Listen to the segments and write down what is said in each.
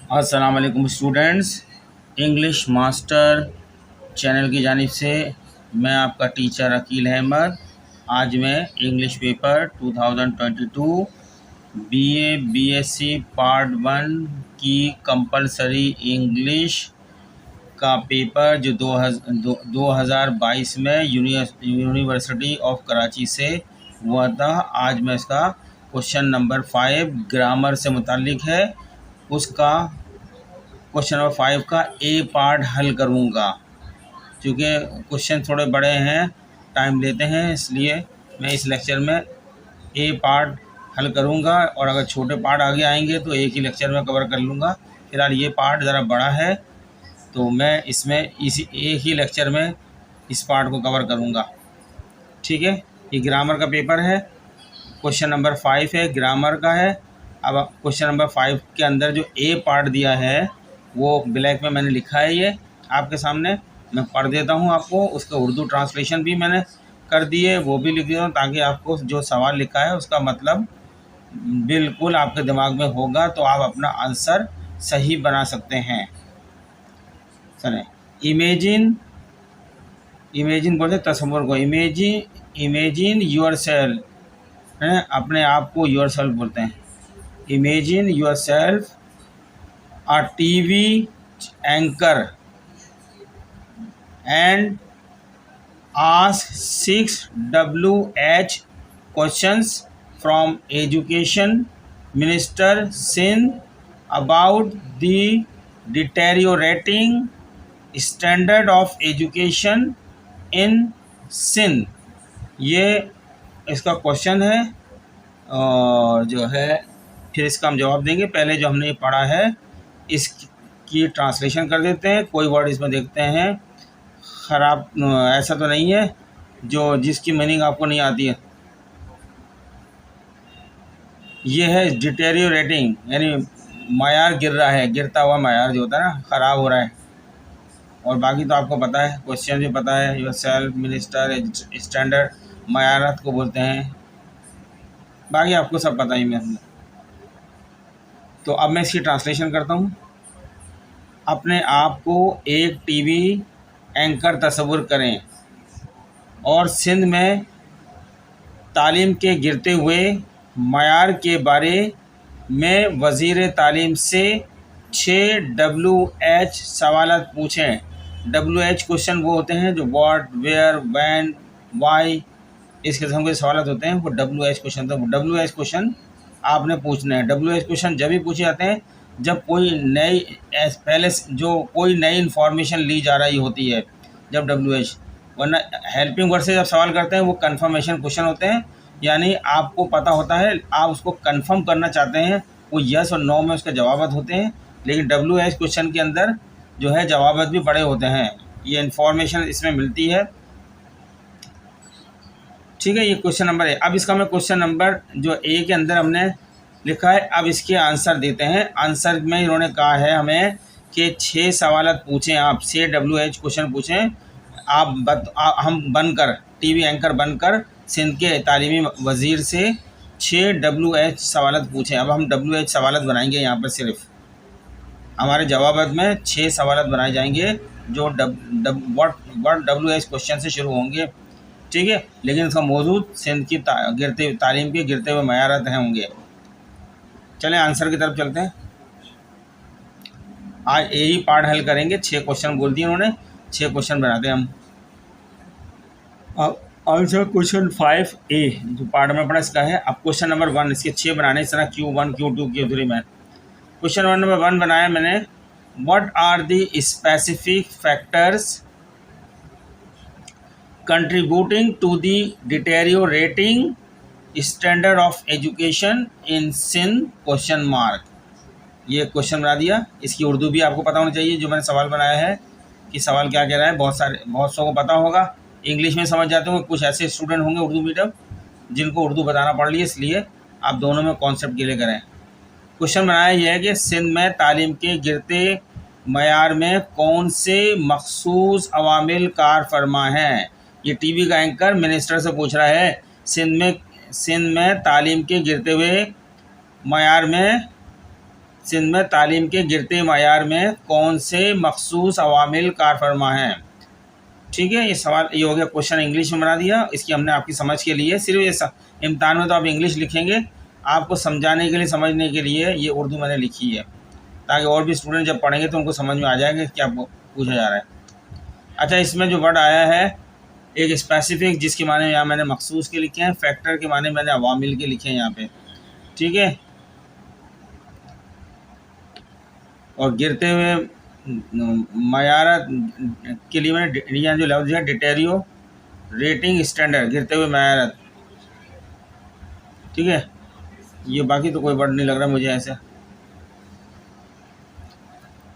अस्सलाम वालेकुम students. English master channel की जानिब से मैं आपका टीचर अकील अहमद। आज मैं English paper 2022 BA BSc part 1 की कंपलसरी इंग्लिश का पेपर जो 2022 में यूनिवर्सिटी ऑफ कराची से हुआ था, आज मैं इसका क्वेश्चन नंबर 5 ग्रामर से मुतालिक है, उसका क्वेश्चन नंबर 5 का ए पार्ट हल करूँगा। क्योंकि क्वेश्चन थोड़े बड़े हैं, टाइम लेते हैं, इसलिए मैं इस लेक्चर में ए पार्ट हल करूँगा और अगर छोटे पार्ट आगे आएंगे तो एक ही लेक्चर में कवर कर लूँगा। फिलहाल ये पार्ट ज़रा बड़ा है तो मैं इसमें इसी एक ही लेक्चर में इस पार्ट को कवर करूँगा। ठीक है, ये ग्रामर का पेपर है, क्वेश्चन नंबर 5 है, ग्रामर का है। अब क्वेश्चन नंबर 5 के अंदर जो ए पार्ट दिया है वो ब्लैक में मैंने लिखा है, ये आपके सामने मैं पढ़ देता हूँ आपको। उसका उर्दू ट्रांसलेशन भी मैंने कर दिए, वो भी लिख दिया हूँ ताकि आपको जो सवाल लिखा है उसका मतलब बिल्कुल आपके दिमाग में होगा तो आप अपना आंसर सही बना सकते हैं। चलें, इमेजिन बोलते तस्वुर को, इमेजिन योर सेल्फ है, अपने आप को योर सेल्फ बोलते हैं। Imagine your self a TV anchor and ask 6 WH questions from Education Minister Sindh about the deteriorating standard of education in Sindh। ये इसका क्वेश्चन है और जो है फिर इसका हम जवाब देंगे। पहले जो हमने पढ़ा है इसकी ट्रांसलेशन कर देते हैं, कोई वर्ड इसमें देखते हैं ख़राब ऐसा तो नहीं है जो जिसकी मीनिंग आपको नहीं आती है। ये है डिटेरियोरेटिंग, यानी मायार गिर रहा है, गिरता हुआ मायार जो होता है ना, ख़राब हो रहा है। और बाकी तो आपको पता है, क्वेश्चन भी पता है, योर सेल्फ, मिनिस्टर, स्टैंडर्ड, मायारत को बोलते हैं, बाकी आपको सब पता ही मैं। तो अब मैं इसकी ट्रांसलेशन करता हूँ। अपने आप को एक टीवी एंकर तस्वुर करें और सिंध में तालीम के गिरते हुए मयार के बारे में वज़ीर तालीम से 6 WH सवालात पूछें। WH क्वेश्चन वो होते हैं जो व्हाट, वेयर, व्हेन, वाई, इस किस्म के सवालात होते हैं, वो WH क्वेश्चन। तो WH क्वेश्चन आपने पूछना है। WH क्वेश्चन जब भी पूछे जाते हैं जब कोई नई पहले जो कोई नई इन्फॉर्मेशन ली जा रही होती है, जब WH, वरना हेल्पिंग वर्ड से जब सवाल करते हैं वो कंफर्मेशन क्वेश्चन होते हैं, यानी आपको पता होता है, आप उसको कंफर्म करना चाहते हैं, वो यस और नो में उसके जवाबात होते हैं। लेकिन WH क्वेश्चन के अंदर जो है जवाबात भी बड़े होते हैं, ये इन्फॉर्मेशन इसमें मिलती है। ठीक है, ये क्वेश्चन नंबर है। अब इसका मैं क्वेश्चन नंबर जो ए के अंदर हमने लिखा है, अब इसके आंसर देते हैं। आंसर में इन्होंने कहा है हमें कि 6 सवालात पूछें, आप 6 WH क्वेश्चन पूछें। हम बनकर टीवी एंकर बनकर सिंध के तालीमी वज़ीर से 6 WH सवालात पूछें। अब हम WH सवालात बनाएंगे, यहाँ पर सिर्फ हमारे जवाबात में 6 सवालात बनाए जाएंगे जो व्हाट WH क्वेश्चन से शुरू होंगे। ठीक है, लेकिन इसका मौजूद सिंध की तालीम के गिरते हुए मयारत हैं होंगे। चलें आंसर की तरफ चलते हैं। आज यही पार्ट हल करेंगे, 6 क्वेश्चन बोल दिए उन्होंने, 6 क्वेश्चन बनाते हैं हम। अब आंसर क्वेश्चन 5A जो पार्ट में पढ़ा इसका है। अब क्वेश्चन नंबर 1, इसके 6 बनाने, इस तरह Q1, Q2, Q3 में। क्वेश्चन नंबर 1 बनाया मैंने, what are the specific factors contributing to the deteriorating standard of education in Sindh question mark। ये क्वेश्चन बना दिया। इसकी उर्दू भी आपको पता होना चाहिए, जो मैंने सवाल बनाया है कि सवाल क्या कह रहा है। बहुत सौ को पता होगा, इंग्लिश में समझ जाते होंगे, कुछ ऐसे स्टूडेंट होंगे उर्दू मीडियम जिनको उर्दू बताना पड़ रही है, इसलिए आप दोनों में कॉन्सेप्ट क्लियर करें। क्वेश्चन बनाया यह है कि सिंध में तालीम के गिरते मयार में कौन से मखसूस अवामिल कार फरमा हैं। ये टीवी का एंकर मिनिस्टर से पूछ रहा है, सिंध में तालीम के गिरते हुए मयार में सिंध में तालीम के गिरते मायार में कौन से मखसूस अवामिल कार फरमा हैं। ठीक है, ये सवाल ये हो गया, क्वेश्चन इंग्लिश में बना दिया। इसकी हमने आपकी समझ के लिए सिर्फ ये इम्तहान में तो आप इंग्लिश लिखेंगे, आपको समझाने के लिए समझने के लिए ये उर्दू मैंने लिखी है, ताकि और भी स्टूडेंट जब पढ़ेंगे तो उनको समझ में आ जाएगा क्या पूछा जा रहा है। अच्छा, इसमें जो वर्ड आया है एक स्पेसिफिक, जिसके माने यहाँ मैंने मखसूस के लिखे हैं, फैक्टर के माने मैंने अवामिल के लिखे हैं यहाँ पे। ठीक है, और गिरते हुए मयारत के लिए मैंने यहाँ जो लफ्ज़ है डिटेरियो रेटिंग स्टैंडर्ड, गिरते हुए मयारत। ठीक है, ये बाकी तो कोई वर्ड नहीं लग रहा मुझे ऐसे।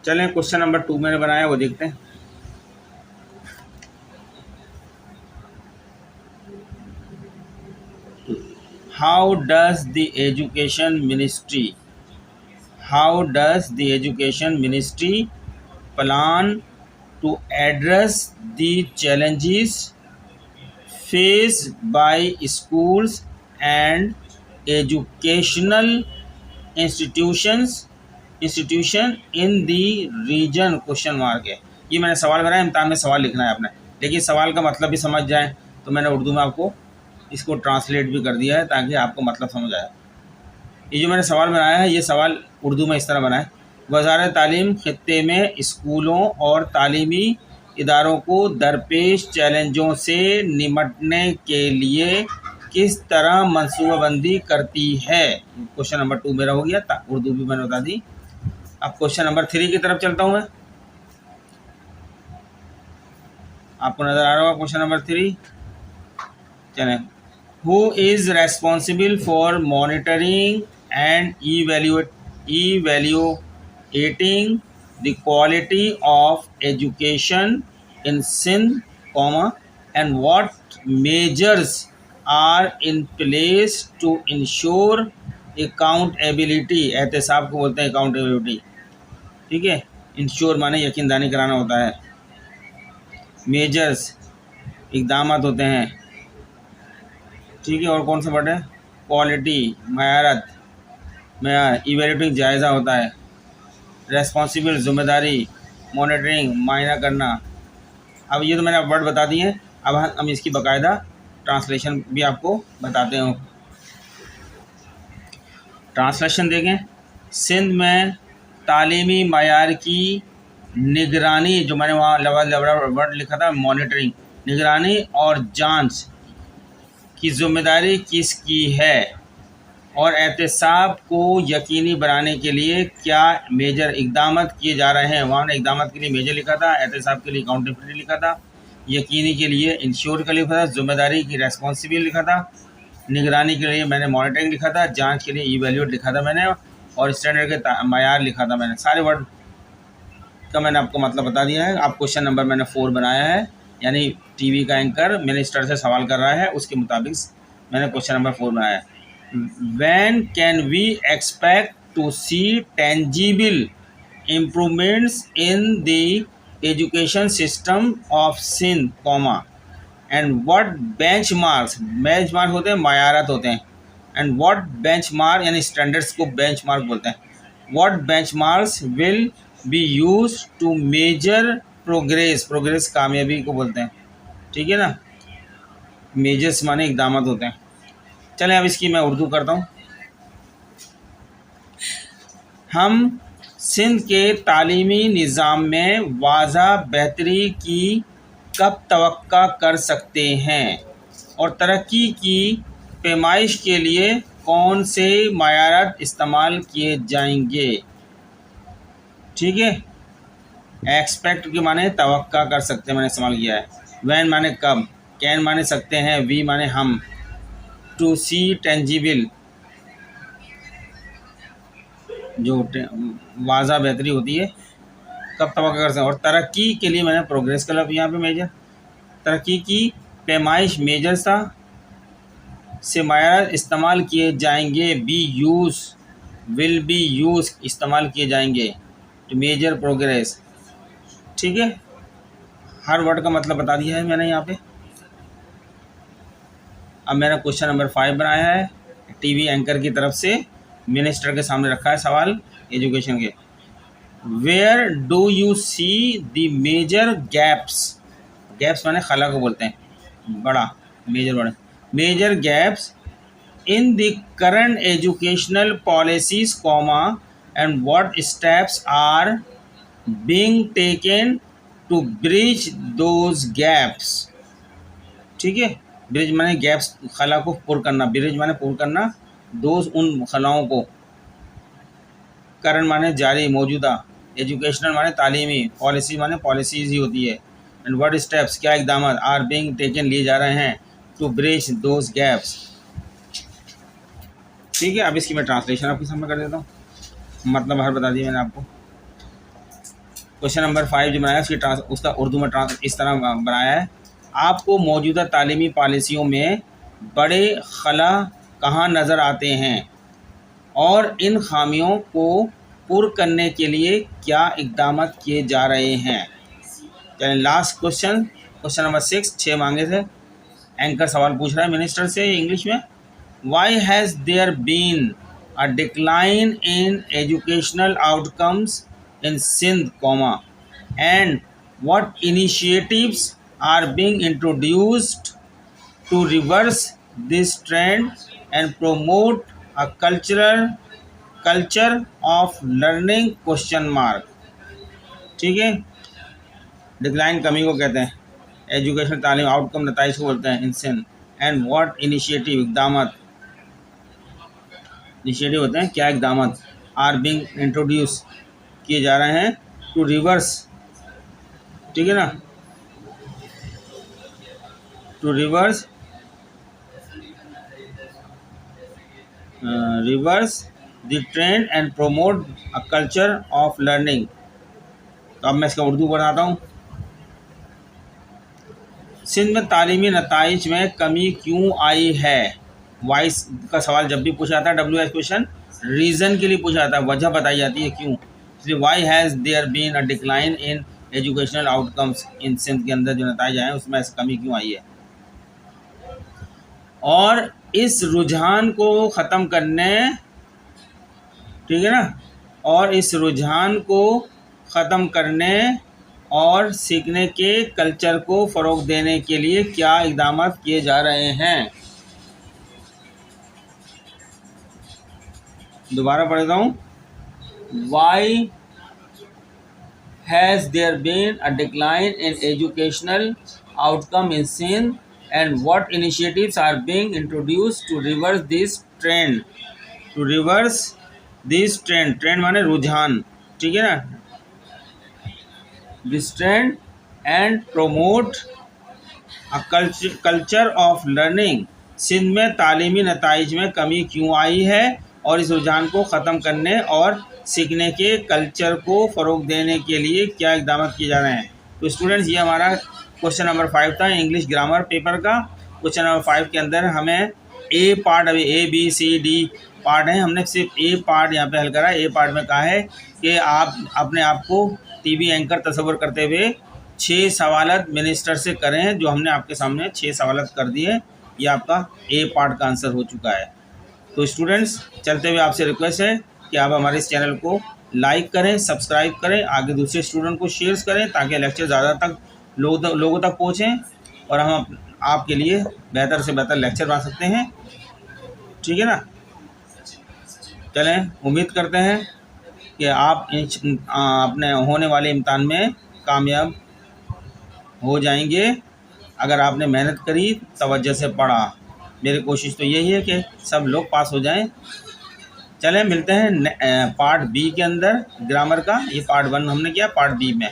चलें, क्वेश्चन नंबर 2 मैंने बनाया, वो देखते हैं। How does the education ministry plan to address the challenges faced by schools and educational institution in the region? Question mark है। ये मैंने सवाल बनाया, इम्तिहान में सवाल लिखना है आपने, लेकिन सवाल का मतलब भी समझ जाए तो मैंने उर्दू में आपको इसको ट्रांसलेट भी कर दिया है ताकि आपको मतलब समझ आए। ये जो मैंने सवाल बनाया है, ये सवाल उर्दू में इस तरह बना है। वज़ारत तालीम खित्ते में स्कूलों और तालीमी इदारों को दरपेश चैलेंजों से निपटने के लिए किस तरह मनसूबाबंदी करती है? क्वेश्चन नंबर 2 मेरा हो गया, उर्दू भी मैंने बता दी। अब क्वेश्चन नंबर 3 की तरफ चलता हूँ मैं। आपको नज़र आ रहा होगा क्वेश्चन नंबर 3। चलें, who is responsible for monitoring and evaluating the quality of education in Sindh, and what measures are in place to ensure accountability? एहतसाब को बोलते हैं accountability। ठीक है, इंश्योर माने यकीनदानी कराना होता है, मेजर्स इक़दामात होते हैं। ठीक है, और कौन सा वर्ड है? क्वालिटी मयार, इवेल्यूटिंग जायज़ा होता है, रेस्पॉन्सिबल जिम्मेदारी, मॉनिटरिंग मायना करना। अब ये तो मैंने वर्ड बता दिए हैं, अब हम इसकी बाकायदा ट्रांसलेशन भी आपको बताते हैं। ट्रांसलेशन देखें। सिंध में तालीमी मयार की निगरानी, जो मैंने वहाँ वर्ड लिखा था मॉनिटरिंग, निगरानी और जांच की जिम्मेदारी किसकी है, और एहतसाब को यकीनी बनाने के लिए क्या मेजर इक़दामात किए जा रहे हैं। वहाँ ने इक़दामात के लिए मेजर लिखा था, एहतसाब के लिए अकाउंटेबिलिटी लिखा था, यकीनी के लिए इंश्योर का लिखा था, जिम्मेदारी की रेस्पॉन्सिबिलिटी लिखा था, निगरानी के लिए मैंने मॉनिटरिंग लिखा था, जांच के लिए इवेल्यूएट लिखा था मैंने, और स्टैंडर्ड के मयार लिखा था मैंने। सारे वर्ड का मैंने आपको मतलब बता दिया है। आप क्वेश्चन नंबर मैंने 4 बनाया है, यानी टीवी का एंकर मिनिस्टर से सवाल कर रहा है, उसके मुताबिक मैंने क्वेश्चन नंबर 4 बनाया है। When can we expect to see tangible improvements in the education system of Sindh, and what benchmarks होते हैं, मायारत होते हैं, and what benchmark यानी स्टैंडर्ड्स को benchmark बोलते हैं, what benchmarks will be used to measure progress कामयाबी को बोलते हैं। ठीक है ना, मेजर्स माने इक़दामात होते हैं। चलें, अब इसकी मैं उर्दू करता हूँ। हम सिंध के तालीमी निज़ाम में वाज़ा बेहतरी की कब तवक्का कर सकते हैं, और तरक्की की पैमाइश के लिए कौन से मायारात इस्तेमाल किए जाएंगे? ठीक है, एक्सपेक्ट के माने तवक्का कर सकते हैं मैंने इस्तेमाल किया है, वैन माने कब, कैन माने सकते हैं, वी माने हम, टू सी टेंजिबल जो वाज़ा बेहतरी होती है, कब तवक्का कर सकते हैं, और तरक्की के लिए मैंने प्रोग्रेस का लफ्ज़ यहाँ पे मेजर, तरक्की की पैमाइश मेजर सा से मायार इस्तेमाल किए जाएंगे, विल बी यूज इस्तेमाल किए जाएंगे टू मेजर प्रोग्रेस। ठीक है, हर वर्ड का मतलब बता दिया है मैंने यहाँ पे। अब मैंने क्वेश्चन नंबर 5 बनाया है, टीवी एंकर की तरफ से मिनिस्टर के सामने रखा है सवाल एजुकेशन के। Where do you see the major gaps, gaps माने खला को बोलते हैं, बड़ा, मेजर बड़ा, major gaps in the current educational policies comma and what steps are being taken to bridge those gaps. ठीक है, ब्रिज माने गैप्स, खला को पुर करना, ब्रिज माने पुर करना, दोज उन खलाओं को, करंट माने जारी मौजूदा, एजुकेशनल माने तालीमी, पॉलिसी माने पॉलिसीज ही होती है, एंड व्हाट स्टेप्स क्या इकदाम आर बीइंग टेकन लिए जा रहे हैं टू ब्रिज दोज गैप्स। ठीक है, अब इसकी मैं ट्रांसलेशन आपके सामने कर देता हूँ, मतलब हर बता दी मैंने आपको। क्वेश्चन नंबर 5 जो बनाया उसका उर्दू में इस तरह बनाया है, आपको मौजूदा तालीमी पॉलिसियों में बड़े खला कहाँ नज़र आते हैं और इन खामियों को पुर करने के लिए क्या इक़दाम किए जा रहे हैं। चलिए लास्ट क्वेश्चन, क्वेश्चन नंबर 6 मांगे थे। एंकर सवाल पूछ रहा है मिनिस्टर से इंग्लिश में, why has there been a decline in educational outcomes in Sindh, and what initiatives are being introduced to reverse this trend and promote a culture of learning question mark। ठीक है, decline कमी को कहते हैं, education तालीम outcome नताइज को बोलते हैं in Sindh, and what initiative इकदामत, इनिशिएटिव होते हैं क्या इकदामत, आर बीइंग इंट्रोड्यूस किए जा रहे हैं टू रिवर्स, ठीक है ना, to reverse the trend and promote a culture of learning. तो अब मैं इसका उर्दू बनाता हूँ। सिंध में तालीमी नताइज में कमी क्यों आई है, वाइस का सवाल जब भी पूछा जाता है WH क्वेश्चन, रीज़न के लिए पूछा जाता है, वजह बताई जाती है क्यों। Why has there been a decline in educational outcomes in Sindh के अंदर जो नताइज आए हैं उसमें ऐसी कमी क्यों आई है, और इस रुझान को ख़त्म करने, ठीक है ना, और इस रुझान को ख़त्म करने और सीखने के कल्चर को फ़रोग़ देने के लिए क्या इक़दाम किए जा रहे हैं। दोबारा पढ़ देता हूँ, Why has there been a decline in educational outcome in Sindh, and what initiatives are being introduced to reverse this trend? To reverse this trend, trend माने रुझान, ठीक है ना, this trend and promote a culture of learning। Sindh में तालीमी नताइज में कमी क्यों आई है और इस रुझान को ख़त्म करने और सीखने के कल्चर को फ़रोग़ देने के लिए क्या इक़दाम किए जा रहे हैं। तो स्टूडेंट्स ये हमारा क्वेश्चन नंबर 5 था इंग्लिश ग्रामर पेपर का। क्वेश्चन नंबर 5 के अंदर हमें ए पार्ट, अभी ABCD पार्ट है, हमने सिर्फ ए पार्ट यहाँ पे हल करा। ए पार्ट में कहा है कि आप अपने आप को टीवी एंकर तस्वर करते हुए 6 सवालत मिनिस्टर से करें, जो हमने आपके सामने 6 सवालत कर दिए। ये आपका ए पार्ट का आंसर हो चुका है। तो स्टूडेंट्स चलते हुए आपसे रिक्वेस्ट है कि आप हमारे इस चैनल को लाइक करें, सब्सक्राइब करें, आगे दूसरे स्टूडेंट को शेयर करें ताकि लेक्चर ज़्यादा तक लोगों तक पहुँचें और हम आपके लिए बेहतर से बेहतर लेक्चर बना सकते हैं, ठीक है ना। चलें, उम्मीद करते हैं कि आप अपने होने वाले इम्तहान में कामयाब हो जाएंगे अगर आपने मेहनत करी, तवज्जो से पढ़ा। मेरी कोशिश तो यही है कि सब लोग पास हो जाएं। चलें, मिलते हैं पार्ट B के अंदर ग्रामर का। ये पार्ट 1 हमने किया, पार्ट B में